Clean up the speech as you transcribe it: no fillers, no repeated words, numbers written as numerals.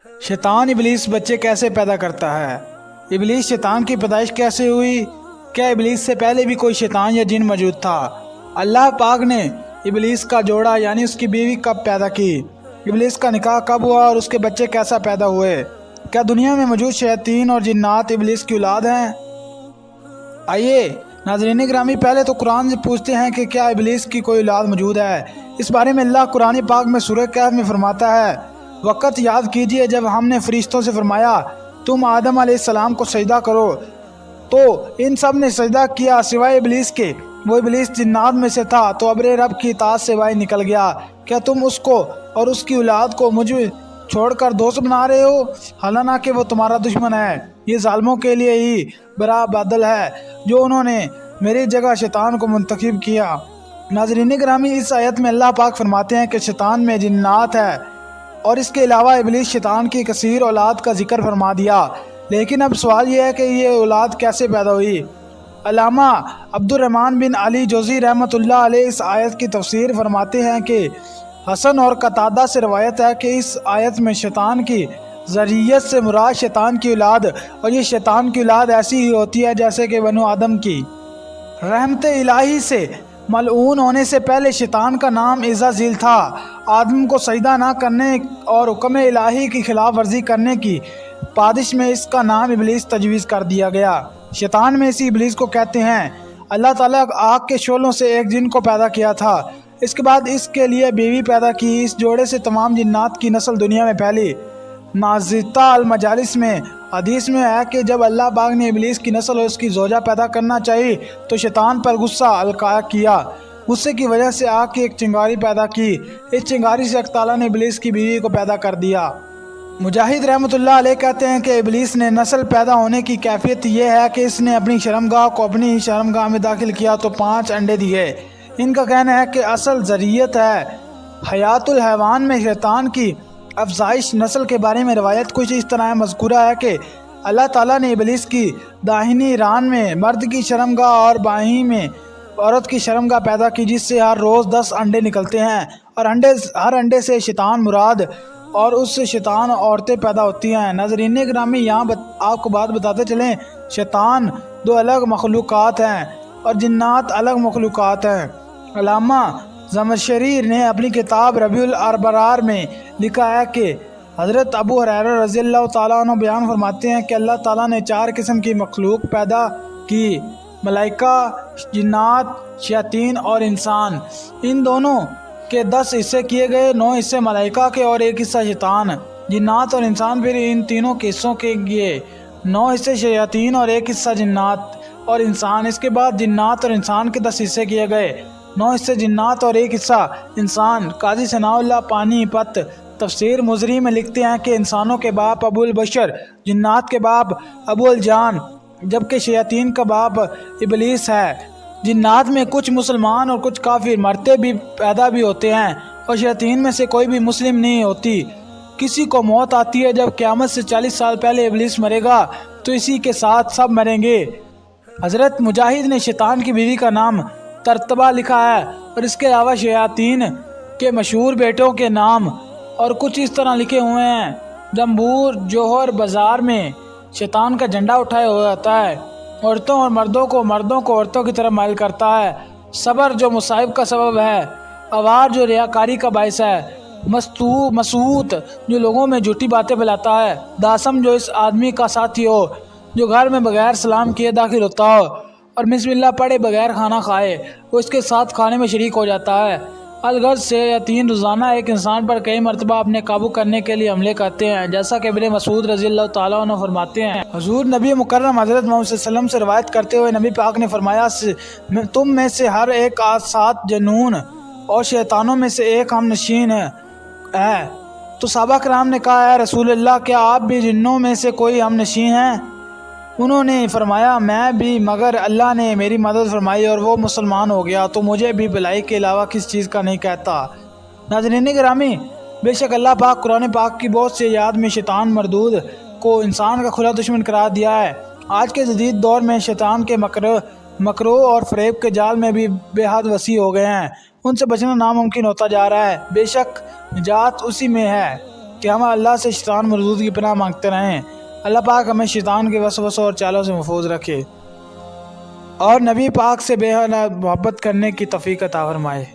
شیطان ابلیس بچے کیسے پیدا کرتا ہے؟ ابلیس شیطان کی پیدائش کیسے ہوئی؟ کیا ابلیس سے پہلے بھی کوئی شیطان یا جن موجود تھا؟ اللہ پاک نے ابلیس کا جوڑا یعنی اس کی بیوی کب پیدا کی؟ ابلیس کا نکاح کب ہوا اور اس کے بچے کیسا پیدا ہوئے؟ کیا دنیا میں موجود شیاطین اور جنات ابلیس کی اولاد ہیں؟ آئیے ناظرین گرامی، پہلے تو قرآن سے پوچھتے ہیں کہ کیا ابلیس کی کوئی اولاد موجود ہے؟ اس بارے میں اللہ قرآن پاک میں سورہ کہف میں فرماتا ہے، وقت یاد کیجئے جب ہم نے فرشتوں سے فرمایا تم آدم علیہ السلام کو سجدہ کرو، تو ان سب نے سجدہ کیا سوائے ابلیس کے، وہ ابلیس جنات میں سے تھا تو ابر رب کی اطاعت سے باہر نکل گیا۔ کیا تم اس کو اور اس کی اولاد کو مجھ چھوڑ کر دوست بنا رہے ہو؟ حالانکہ وہ تمہارا دشمن ہے۔ یہ ظالموں کے لیے ہی برا بادل ہے جو انہوں نے میری جگہ شیطان کو منتخب کیا۔ ناظرین گرامی، اس آیت میں اللہ پاک فرماتے ہیں کہ شیطان میں جنات ہے اور اس کے علاوہ ابلیس شیطان کی کثیر اولاد کا ذکر فرما دیا۔ لیکن اب سوال یہ ہے کہ یہ اولاد کیسے پیدا ہوئی؟ علامہ عبد الرحمن بن علی جوزی رحمۃ اللہ علیہ اس آیت کی تفسیر فرماتے ہیں کہ حسن اور قتادہ سے روایت ہے کہ اس آیت میں شیطان کی ذریت سے مراد شیطان کی اولاد، اور یہ شیطان کی اولاد ایسی ہی ہوتی ہے جیسے کہ بنو آدم کی۔ رحمت الہی سے ملعون ہونے سے پہلے شیطان کا نام عزازیل تھا۔ آدم کو سجدہ نہ کرنے اور حکم الہی کی خلاف ورزی کرنے کی پادش میں اس کا نام ابلیس تجویز کر دیا گیا۔ شیطان میں اسی ابلیس کو کہتے ہیں۔ اللہ تعالیٰ آگ کے شعلوں سے ایک جن کو پیدا کیا تھا، اس کے بعد اس کے لیے بیوی پیدا کی۔ اس جوڑے سے تمام جنات کی نسل دنیا میں پھیلی۔ نازتہ المجالس میں حدیث میں ہے کہ جب اللہ پاک نے ابلیس کی نسل اور اس کی زوجہ پیدا کرنا چاہی تو شیطان پر غصہ القاء کیا۔ غصے کی وجہ سے آگ کی ایک چنگاری پیدا کی۔ اس چنگاری سے اللہ تعالیٰ نے ابلیس کی بیوی کو پیدا کر دیا۔ مجاہد رحمۃ اللہ علیہ کہتے ہیں کہ ابلیس نے نسل پیدا ہونے کی کیفیت یہ ہے کہ اس نے اپنی شرمگاہ کو اپنی ہی شرمگاہ میں داخل کیا تو 5 انڈے دیے۔ ان کا کہنا ہے کہ اصل ذریت ہے۔ حیات الحیوان میں شیطان کی افزائش نسل کے بارے میں روایت کچھ اس طرح مذکورہ ہے کہ اللہ تعالیٰ نے ابلیس کی داہنی ران میں مرد کی شرمگاہ اور بائیں میں عورت کی شرمگاہ پیدا کی، جس سے ہر روز 10 انڈے نکلتے ہیں، اور ہر انڈے سے شیطان مراد اور اس سے شیطان عورتیں پیدا ہوتی ہیں۔ ناظرین گرامی، یہاں آپ کو بات بتاتے چلیں، شیطان 2 الگ مخلوقات ہیں اور جنات الگ مخلوقات ہیں۔ علامہ زمخشری نے اپنی کتاب ربیع الابرار میں لکھا ہے کہ حضرت ابو ہریرہ رضی اللہ تعالیٰ عنہ بیان فرماتے ہیں کہ اللہ تعالیٰ نے 4 قسم کی مخلوق پیدا کی: ملائکہ، جنات، شیاطین اور انسان۔ ان دونوں کے 10 حصے کیے گئے، 9 حصے ملائکہ کے اور 1 حصہ شیطان۔ جنات اور انسان پھر ان تینوں کے حصوں کے لیے 9 حصے شیاطین اور 1 حصہ جنات اور انسان۔ اس کے بعد جنات اور انسان کے 10 حصے کیے گئے، 9 حصے جنات اور 1 حصہ انسان۔ قاضی ثناء اللہ پانی پت تفسیر مزری میں لکھتے ہیں کہ انسانوں کے باپ ابو البشر، جنات کے باپ ابو الجان، جبکہ شیاطین کا باپ ابلیس ہے۔ جنات میں کچھ مسلمان اور کچھ کافر مرتے بھی پیدا بھی ہوتے ہیں، اور شیاطین میں سے کوئی بھی مسلم نہیں ہوتی۔ کسی کو موت آتی ہے جب قیامت سے 40 سال پہلے ابلیس مرے گا تو اسی کے ساتھ سب مریں گے۔ حضرت مجاہد نے شیطان کی بیوی کا نام ترتبہ لکھا ہے، اور اس کے علاوہ شیاطین کے مشہور بیٹوں کے نام اور کچھ اس طرح لکھے ہوئے ہیں: جمبور جوہر بازار میں شیطان کا جھنڈا اٹھائے ہوئے ہوتا ہے، عورتوں اور مردوں کو عورتوں کی طرف مائل کرتا ہے، صبر جو مصائب کا سبب ہے، اوار جو ریاکاری کا باعث ہے، مسوت جو لوگوں میں جھوٹی باتیں پھیلاتا ہے، داسم جو اس آدمی کا ساتھی ہو جو گھر میں بغیر سلام کیے داخل ہوتا ہو اور بسم اللہ پڑھے بغیر کھانا کھائے، وہ اس کے ساتھ کھانے میں شریک ہو جاتا ہے۔ الغرض شیاطین روزانہ ایک انسان پر کئی مرتبہ اپنے قابو کرنے کے لیے حملے کرتے ہیں، جیسا کہ ابن مسعود رضی اللہ تعالیٰ عنہ فرماتے ہیں، حضور نبی مکرم حضرت محمد صلی اللہ علیہ وسلم سے روایت کرتے ہوئے نبی پاک نے فرمایا، تم میں سے ہر ایک 7 جنون اور شیطانوں میں سے ایک ہم نشین ہے۔ تو صحابہ کرام نے کہا، اے رسول اللہ، کیا آپ بھی جنوں میں سے کوئی ہم نشین ہیں؟ انہوں نے فرمایا، میں بھی، مگر اللہ نے میری مدد فرمائی اور وہ مسلمان ہو گیا تو مجھے بھی بھلائی کے علاوہ کس چیز کا نہیں کہتا۔ ناظرین گرامی، بے شک اللہ پاک قرآن پاک کی بہت سی آیات میں شیطان مردود کو انسان کا کھلا دشمن قرار دیا ہے۔ آج کے جدید دور میں شیطان کے مکروں اور فریب کے جال میں بھی بے حد وسیع ہو گئے ہیں، ان سے بچنا ناممکن ہوتا جا رہا ہے۔ بے شک نجات اسی میں ہے۔ کہ ہم اللہ سے شیطان مردود کی پناہ مانگتے رہیں۔ اللہ پاک ہمیں شیطان کے وسوسوں اور چالوں سے محفوظ رکھے اور نبی پاک سے بے حد محبت کرنے کی توفیق عطا فرمائے۔